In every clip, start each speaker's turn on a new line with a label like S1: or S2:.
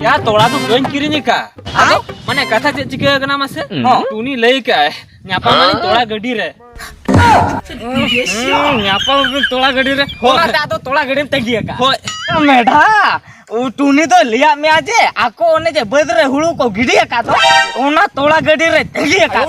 S1: या तोड़ा तो गन किरिनी का आदो माने कथा चे चिके कना मासे टूनी लई का न्यापा माने तोड़ा गडी रे न्यापा तोड़ा गडी रे होला दादो तोड़ा गडी तगिया का होय
S2: मेढा उ टूनी तो लिया में आजे आको ओने जे बद रे हुळू को गिडिया का तो ओना तोड़ा गडी रे तगिया का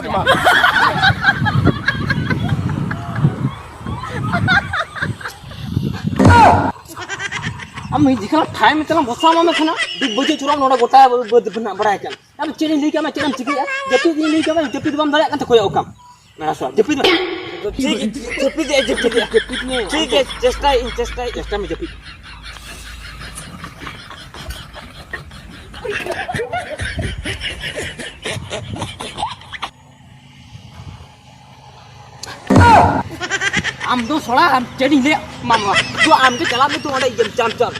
S1: हम दिखला टाइम में चला बसामा में खना 2 बजे चुरा नोडा गोटा बना बड़ा है अब चेनी ली का मैं चेरम चिकिया जपी दी ली का मैं जपी बम दरे कंत कोया ओकम मेरा सवाल जपी ठीक है चेष्टा में जपी आम दो सोला आम चेनी ले मामा तो आम के चला में तो ओडा यम चाम चाम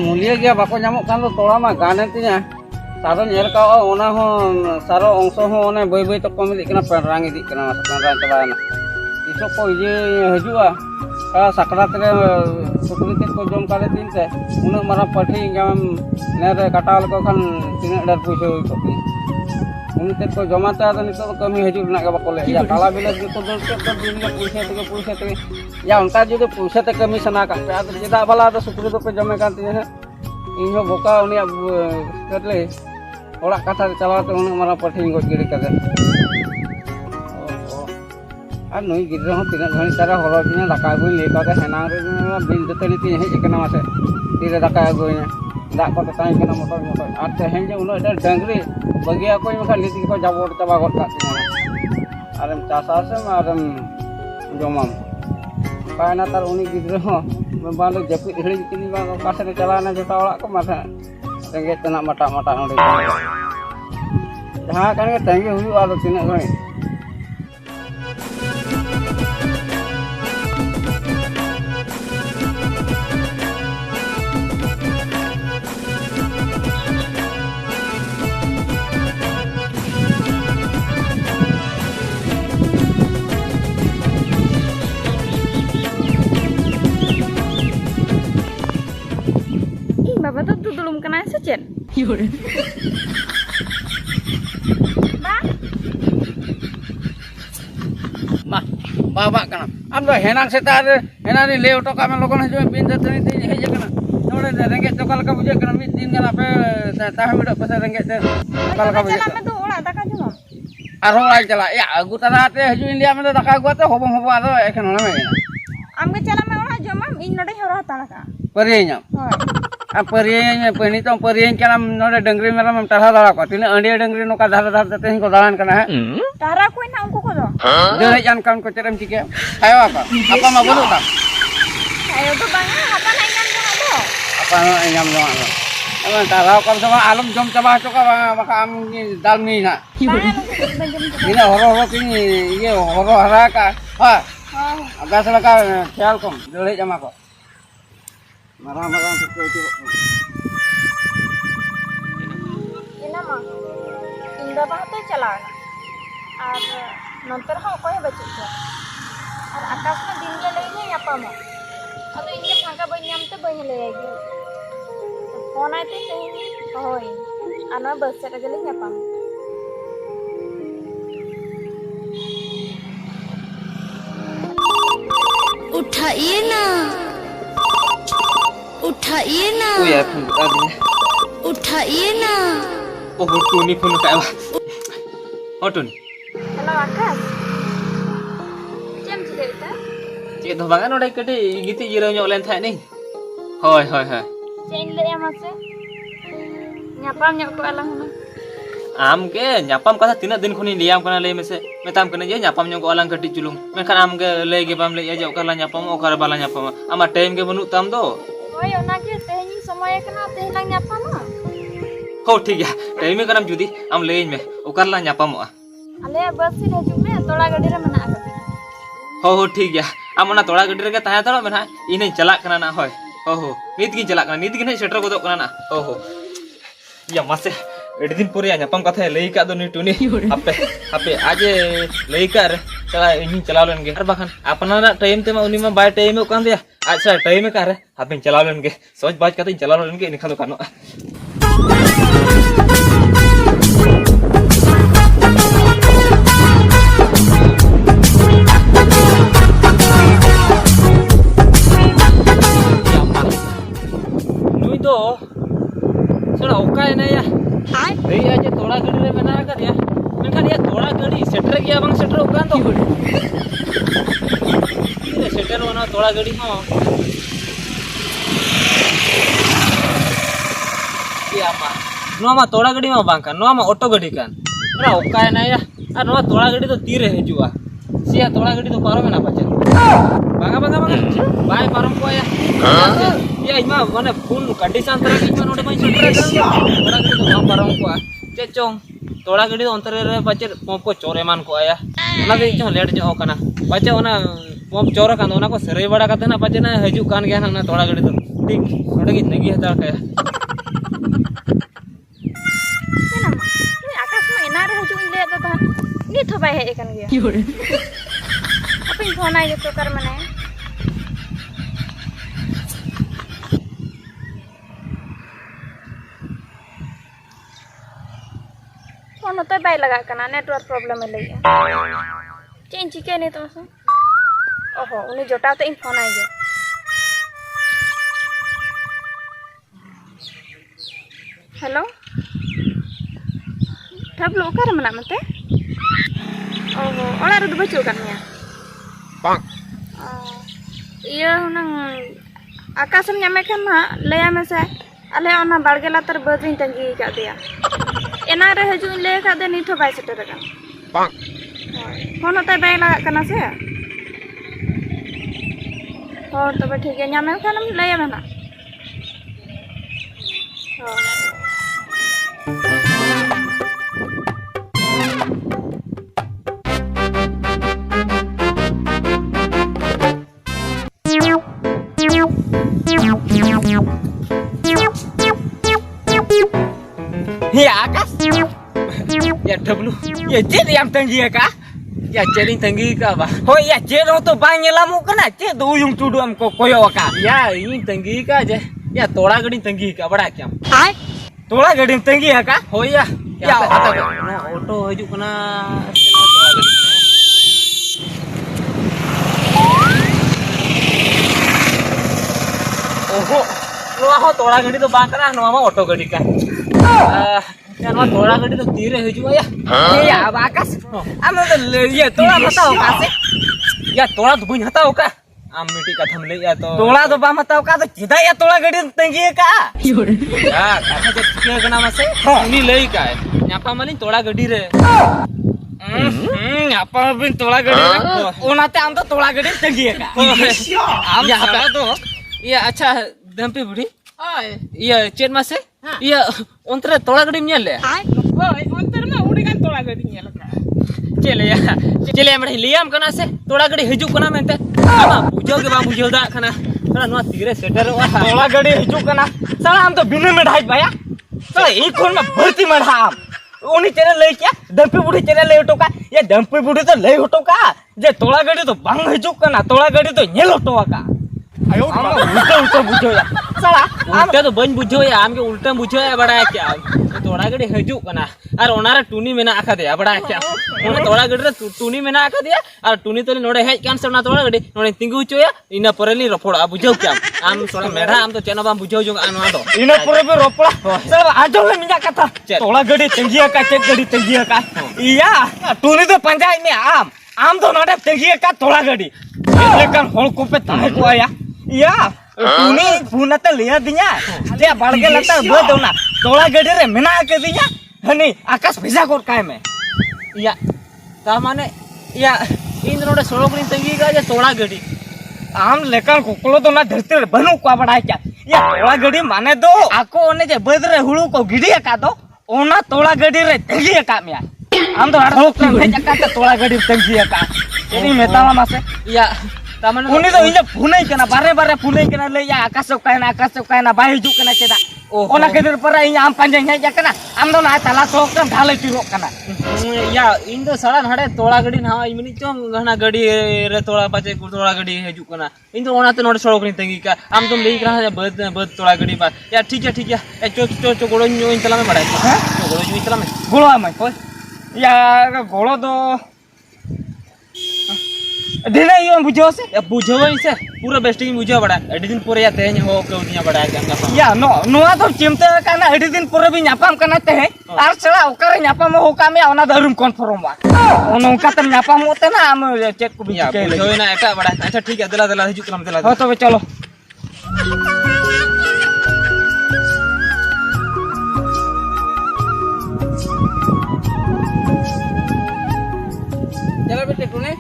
S2: मूल्य गया बाको नामो कान तोड़ा मा गाने तिया सारो नेल का ओना हो सारो अंश हो ओने बय बय तो कम इदी कना पेनरांग इदी कना पेनरांग चलाना इसो को ये हजुआ का सकरात रे सुकुरी ते को जम काले दिन से उन मारा पठी गाम नेरे काटाल को खान तीन डर पुइसे को उन ते को जमाता तो नितो कमी हजु ना का बाको ले या काला बिला तो दर के दिन के पुइसे ते या उनका जो पुइसे ते कमी सना का पे जेदा वाला तो सुकुरी तो पे जमे का तिया इन्हों बोका उन्हें करले ओड़ा कथा चला तो उन्हें मारा पठी गो गिरी करे और नई गिद्रा हो तीन घणी तारा हरो बिना दाका गई ले का हेना रे बिन दतली ती हे एकना मासे तीरे दाका गई दा को ताई केना मोटर आर ते हेंजे उनो एटा डंगरी बगिया को मखा लीती को जाबोड तबा गट का आरम चासा से आरम जमाम कायना तार उनी गिद्रा हो बालो जपी हिड़ी किनी बा कासे रे चलाना जोटा ओड़ा को माथा रेंगे तना मटा ओंडे जहां काने तेंगे हुई आलो तिना गई
S3: Bapak tuh belum kena sejen.
S2: बाबा कना आम तो हेना सेता रे हेना रे ले ऑटो का में लोगन हजो बिन दतनी ती हेजे कना नोडे रेंगे चोकल का बुझे कना मिद दिन गना पे ताहे मिड पसे रेंगे ते चोकल का बुझे
S3: चला में तो ओड़ा दाका जमा
S2: आरो लाई चला या अगु तना ते हजो इंडिया में तो दाका गु ते होबो आरो एखन होना में
S3: आम के चला में ओड़ा जमा इन नोडे हरा ताका
S2: परिये न्याम आ परिये पहिनी तो परिये केना नोडे डंगरी मेरा हम टरा दाड़ा को तिने अंडिया डंगरी नो का धार धार ते को दालान कना है
S3: तारा कोई ना उनको को दो
S2: देरे जान काम को चरम चिके आयो apa मा बोलो ता
S3: ayo तो बांगा apa ना इंगम जमा दो
S2: apa nyam nyam emang tahu kalau sama alam jom coba coba maka am dalmi na ini horo ini iya horo haraka ha agak selaka ख्याल kom dole jama ko marah itu
S3: ina ma inda ba to chala ar nantar ha koy bachi ko ar akas na din ge leine apa ma ado inge phanga banyam te bany le age phone aite te hoy ana bus se gele apa
S4: उठाइए ना
S1: oh ya phone tadi
S4: उठाइए ना
S1: oh tuni phone ka oh tuni
S3: hello akas jam chile ta
S1: ᱪᱮᱫ ᱫᱚ ᱵᱟᱝᱟ ᱱᱚᱰᱮ ᱠᱟᱹᱴᱤᱡ ᱜᱤᱛᱤᱡ ᱡᱤᱨᱟᱹᱣ ᱧᱚᱜ ᱞᱮᱱ ᱛᱟᱦᱮᱸ ᱱᱤᱧ ᱦᱳᱭ
S3: ᱪᱮᱫ ᱤᱧ ᱞᱟᱹᱭᱟ ᱢᱟᱥᱮ ᱧᱟᱯᱟᱢ ᱧᱚᱜ ᱠᱚᱜᱼᱟ ᱞᱟᱝ ᱦᱩᱱᱟᱹᱝ
S1: ᱟᱢ ᱜᱮ ᱧᱟᱯᱟᱢ ᱠᱟᱛᱷᱟ ᱛᱤᱱᱟᱹᱜ ᱫᱤᱱ ᱠᱷᱚᱱᱤᱧ ᱞᱟᱹᱭᱟᱢ ᱠᱟᱱᱟ ᱞᱟᱹᱭ ᱢᱮᱥᱮ ᱢᱮᱛᱟᱢ ᱠᱟᱹᱱᱟᱹᱧ ᱡᱮ ᱧᱟᱯᱟᱢ ᱧᱚᱜᱚᱜᱼᱟ ᱞᱟᱝ ᱠᱟᱹᱴᱤᱡ ᱪᱩᱞᱩᱝ ᱢᱮᱱᱠᱷᱟᱱ ᱟᱢ ᱜᱮ ᱞᱟᱹᱭ ᱜᱮ ᱵᱟᱢ ᱞᱟᱹᱭᱮᱜᱼᱟ ᱡᱮ ᱚᱠᱟᱨᱮ ᱧᱟᱯᱟᱢᱚᱜᱼᱟ ᱚᱠᱟᱨᱮ ᱵᱟᱞᱟᱝ ᱧᱟᱯᱟᱢᱟ ᱟᱢᱟᱜ ᱴᱟᱭᱤᱢ ᱜᱮ ᱵᱟᱹᱱᱩᱜ ᱛᱟᱢ ᱫᱚ
S3: ᱦᱳᱭ ᱚᱱᱟᱜᱮ ᱛᱮᱦᱮᱧ ᱤᱧ ᱥᱚᱢᱚᱭ ᱟᱠᱟᱱᱟ ᱛᱮᱦᱮᱧ ᱞᱟᱝ ᱧᱟᱯᱟᱢᱟ
S1: हो ठीक है टाइम करम जुदी आम लेइन में ओकरला ᱧᱟᱯᱟᱢᱚᱜᱼᱟ
S3: अले बस से हजू में तोड़ा गड्डी रे मना कर
S1: हो ठीक है आम ओना तोड़ा गड्डी रे ताहे तरो मेना इन चला कना ना होय हो नित गी चला कना नित गी सेटर गोदो कना ना हो या मासे एडी दिन पूरे ᱧᱟᱯᱟᱢ कथा लई का दो नी टुनी आपे आपे आज लई का रे चला इन चला लेन गे बाखान अपना टाइम ते मा उनी मा बाय टाइम कान दिया अच्छा टाइम का रे आपे चला लेन गे सोच बाज कते चला लेन गे इनखा दो कानो तो सड़ा ओका है या
S3: हाय
S1: नहीं आज थोड़ा गड़ी रे बना कर या मेनखान या थोड़ा गड़ी सेटर गया बंग सेटर ओकान तो ये सेटर होना थोड़ा गड़ी हो या मा नो मा थोड़ा गड़ी मा बांग नो मा ऑटो गड़ी कान सड़ा ओका है ना या और नो थोड़ा गड़ी तो तीर है जुआ सिया थोड़ा गड़ी तो पारो में ना बचे बांगा बांगा बांगा बाय पारम को या इमा माने फुल कंडीशन तरह की इमा नोडे माई सेटर थोड़ा गड़ी तो हम पारम को चे चोंग थोड़ा गड़ी तो अंतर रे बचे पंप को चोरे मान को आया ओना दे चो लेट जो कना बचे ओना पंप चोरा कान ओना को सरे बड़ा कते ना बचे ना हजू कान गया ना थोड़ा गड़ी तो ठीक नोडे की नगी हता का
S3: आकाश में इना रे हजू ले तो था नी तो बाय हे कन गया अपन फोन आई तो कर मने फोन तो बाय लगा कना नेटवर्क प्रॉब्लम है लई चेंज चिके नहीं तो से ओहो उनी जोटा तो इन फोन आई गया हेलो ठबलो कर मना मते ओहो ओला रे बचो kan ya bang iya nang akasam nyame kan na leya mese ale ona bargela tar badrin tangi ka dia ena re haju le ka de nitho bai seter kan bang phone ta bai laga kana se और तो ठीक है nyame kan leya mana
S1: ya akas ya deblu ya jet yang tinggi ya kak ya jadi tinggi kak bah oh ya jet to banyak lamu kena jet do yung tudu am ko koyo kak ya ini tinggi kak je ya tola gadi tinggi kak bada kya hai tola gadi tinggi ya kak oh ya ya auto haju kena tola gadi ओहो नोआ हो तोड़ा गड़ी तो बांग कना नोआ मा ऑटो गड़ी का या नोआ तोड़ा गड़ी तो तीरे हजू या या आकाश आम तो ये तोड़ा बताओ का से या तोड़ा तो बुन हताओ का आम मिट्टी का थम ले या तो तोड़ा तो बा बताओ का तो चिदा या तोड़ा गड़ी तंगी का या काथा जे के गना मसे उनी लई का यापा मलिन तोड़ा गड़ी रे यापा बिन तोड़ा गड़ी ओनाते आम तो तोड़ा गड़ी तंगी का आम यापा तो iya acha dampi budi iya chat mase iya ontre tola gadi nyel le hoi ontre na udi kan tola gadi nyel ka chele amre liam kana se tola gadi hiju kana mente ama bujau ke ba bujau da kana sala no tire setter wa tola gadi hiju kana sala am to binu me dhai baya sala ek khon ma bharti madha am उनी चले ले क्या दंपी बुढ़ी चले ले हटो का ये दंपी बुढ़ी तो ले हटो का जे तोला गड़ी तो बांग हजू कना तोला गड़ी तो नेल हटो का आयो उल्टा उल्टा बुझो या साला उल्टा तो बन बुझो या आम के उल्टा बुझो या बड़ा क्या तोड़ा गड़ी हजू कना और ओनारे टूनी मेना आखा दे बड़ा क्या ओना तोड़ा गड़ी रे टूनी मेना आखा दिया और टूनी तो नोडे हेज कान सना तोड़ा गड़ी नोडे तिंगु चोया इना परली रफोड़ा बुझो क्या आम सोना मेढा आम तो चेना बाम बुझो जो आनवा दो इना परे पे रफोड़ा साला आजो ले मिजा कथा तोड़ा गड़ी तिंगिया का चेक गड़ी तिंगिया का इया टूनी तो पंजाय में आम तो नोडे तिंगिया का तोड़ा गड़ी लेकिन होल को पे ताहे को आया iya tuni puna te lihat dinya dia balge lata bedona tola gede re mena ke dinya hani akas bisa kor kai me iya ta mane iya in node sologrin tangi ga je tola gedi am lekan kokolo to na dharti banu ko bada kya iya tola gedi mane do ako one je bedre hulu ko gidi ka do ओना तोड़ा गड़ी रे तंगी का मिया हम तो हर होक भेज का तोड़ा गड़ी तंगी का एनी मेतावा मासे या तामने उनी तो इने फुनै कना बारे बारे फुनै कना ले या आकाश कहना बाय हिजु कना चेदा ओना केदर पर आम पांजे हेज कना आम दो ना तला सोक ढाले तिरो कना या इन दो सड़ा हड़े तोड़ा गड़ी ना इमनी चो घना गड़ी रे तोड़ा पाचे तोड़ा गड़ी हिजु कना इन दो ओना तो नोड सड़क नि तंगी का आम तुम लेई कना बद तोड़ा गड़ी बा या ठीक है ए चो गोड़ो इन तला में बड़ा है गोड़ो इन तला में गोड़ो में कोई या गोड़ो दो देना यो बुझो से या बुझो से पूरा बेस्टिंग बुझो बड़ा एडी दिन पूरे या तेज हो के उनिया बड़ा है या नोआ तो चिमते काना एडी दिन पूरे भी न्यापाम कना ते आर चला ओकर न्यापाम हो का में ओना धरुम कन्फर्म बा ओनो का त न्यापाम होते ना हम चेक को भी बुझो ना एटा बड़ा अच्छा ठीक है दला हिजु कलम दला हो तो चलो
S2: चलो बेटे टुने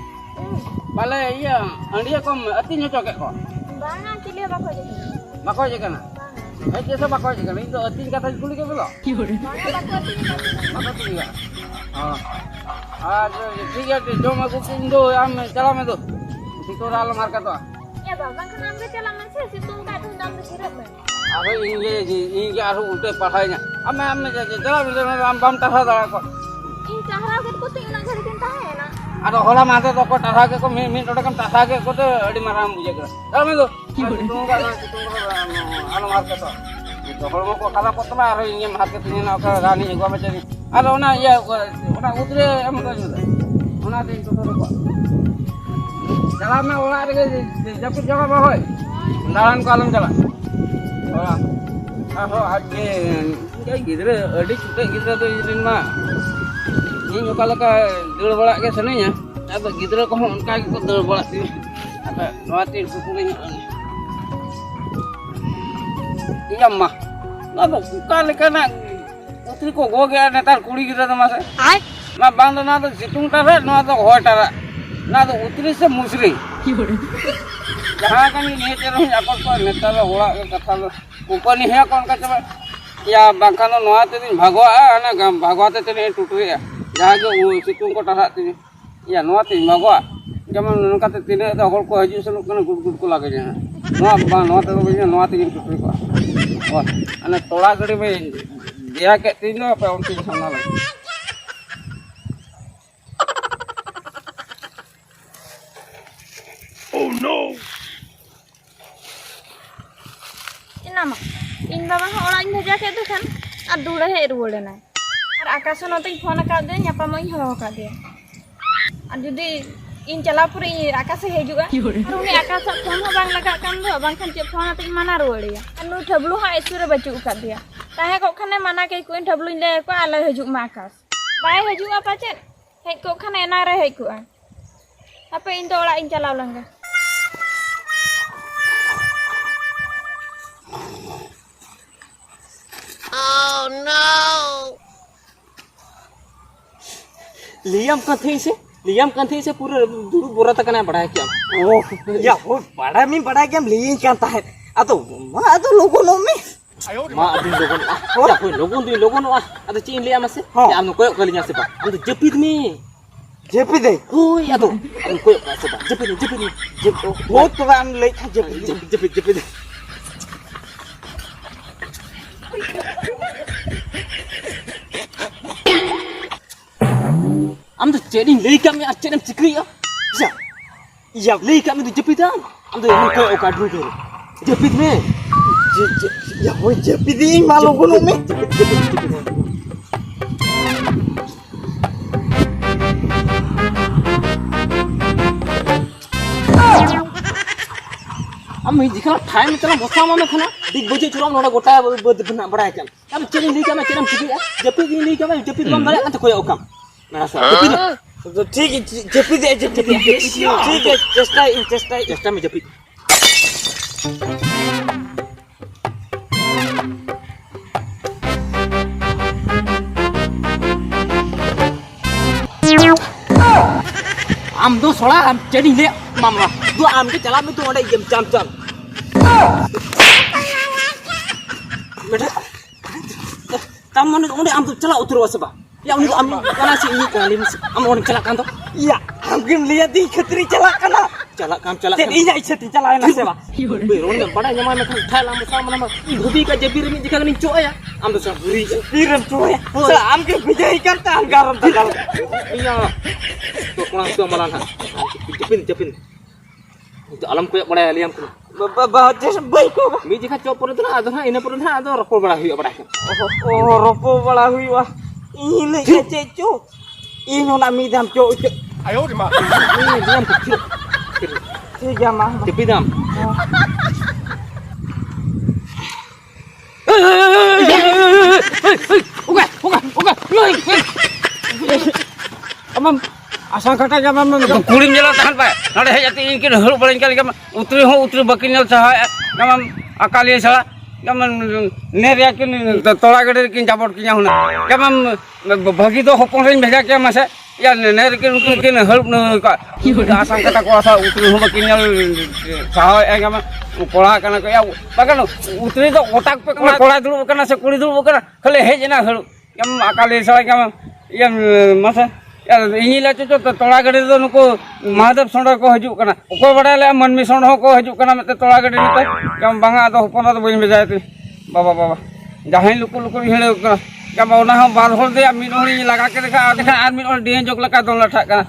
S2: बाले iya अंडिया को अति न्योचो के को
S3: बांगा चिले बाको जे
S2: बाको जे कना ए जैसे बाको जे कना इन तो अति कथा कुली के बोलो
S3: बांगा बाको अति
S2: बाको कुली का हां आज ठीक है जो मैं को इंदो हम चला में दो सितोरा आल मार का तो
S3: या बाबा का नाम के चला मन से तुम का तुम नाम सिरप में
S2: अबे ये आरो उल्टे पढ़ाई ना अब मैं चला में हम बम टहा दड़ा को
S3: इन चाहरा के को तीन घड़ी दिन है ना
S2: ada hola mate to ko taha ke ko min oda kam taha ke ko to adi maram buje kra dame do tungga anu mar ke to hol ko kala potma aro ini mar ke tin na ka rani go ma chani aro na ya ona utre am ko ona din to ko jala me ola re japut jaga ba hoy dalan ko alam jala ola aho ajge kai gidre adi chute gidre to idin ma ini kalau ke dulu bolak ke sana ya, apa gitu kok onka ke dulu bolak sini, apa nuatin sukuling, iya mah, nado kali kena putri kok gue gak netar kuli gitu sama saya, nah bangda nado situng tara, nado hoi tara, nado putri se musri, jangan kan ini cermin apa kok netar bolak ke kata kupani ya kon kata ya bangkano nuatin bhagwa, ana gam bhagwa te ini tuturi ya. जहाँ जो वो सितुंग को ta-ra तीन या नवा तीन मगवा जमन नका ते तीन तो हर को हजू सलुक कने गुड गुड को लागे जहाँ नवा ते बजे नवा तीन टुटरी को और अने तोड़ा गड़ी में दिया के तीन नो पे उनकी सामना लगे
S3: ओह नो इनामा इन बाबा ओड़ा इन भेजा के तो खान आ दूर है रुवड़े ना और आकाश नते फोन का दे न्यापाम इन हो का दे और जदी इन चला पुरे आकाश हेजुगा और उनी आकाश फोन हो बांग लगा कान दो बांग खान चे फोन ते मना रुवड़िया और नु ठबलु हा एसुरे बचु का दिया ताहे को खाने मना के कोइन ठबलु ले को आले हेजु मा आकाश बाय हेजुआ पाचे हे को खाने एना रे हे को apa इन तो ओड़ा इन चलाव लंगा
S4: Oh no!
S1: लियम कंथे से पूरा दूर बोरा तक ना बढ़ाया क्या ओह या वो बड़ा में बढ़ाया क्या लियम कहता है अतो मां तो लोगों नो में मां अभी लोगों या कोई लोगों नो अतो चीन लिया मसे या हम कोई कलिया से बा हम तो जपित है ओ या तो हम कोई से बा जपित वो तो हम ले था जपित am tu ceding lei kami ceding cikri ya ya lei kami tu jepit am tu yang kau okat dulu tu jepit me ya hoi jepit ini malu gulu me jepit am jika time itu bosan mana kana dik boje curam nora gota bena berai kan am ceding lei kami ceding cikri ya jepit ini lei kami jepit bang berai kan tu kau okam तो ठीक है जपित ठीक है चेष्टा में जपित आम दो soda हम चढ़ी ले मामा दो आम के चला में तो ओडे गेम चाम बेटा tam mana onde am tu chala utur wasa ba ya undi am kana si ini kali am onde chala kan to
S2: iya amkin lihat di khetri chala kana
S1: chala
S2: tet iya ichati chala na se ba
S1: beron yang pada nyama me kan thala ma sama nama dhubi ka jabir mi jika ni coa ya am tu sa buri
S2: biram tuh ya sa amkin bijai kan ta anggaran ta kal
S1: iya to kuna so malan ha japin itu alam ko ya bada liam ko
S2: ba jes baik ko
S1: mi jika coa pun tu na ado ha ina pun na ado rokol bada hui bada
S2: oh ropo bala hui wa ini kececu ini nak midam co
S5: ayo di mah
S1: ini diam kecil
S2: tiga mah
S1: jepidam
S2: amam asal kata jamam kulim jalan tahan pak nade hejati ingkin helu paling kali kam utri bakin nyal sah jamam akali salah jamam ner yakin tola gede kin jabot kinya huna jamam bagi to hopong rin beja kya masa ya ner kin helu ka asal kata ko asal utri bakin nyal sah jamam kola kana ko ya bakan utri to otak pe kola dulu kana se kuli dulu kana khale hejna helu jam akali salah jamam ya masa inilah cucu tola gede tu nuku Mahadev Sonda ko haju kana ko badale manmi Sonda ko haju kana mete tola gede ni to jam banga to hopona to bain beja tu baba jahain luku hele kana jam ona ha bar hol de min holi laga ke dekha ar min ol dien jok laka don lathak kana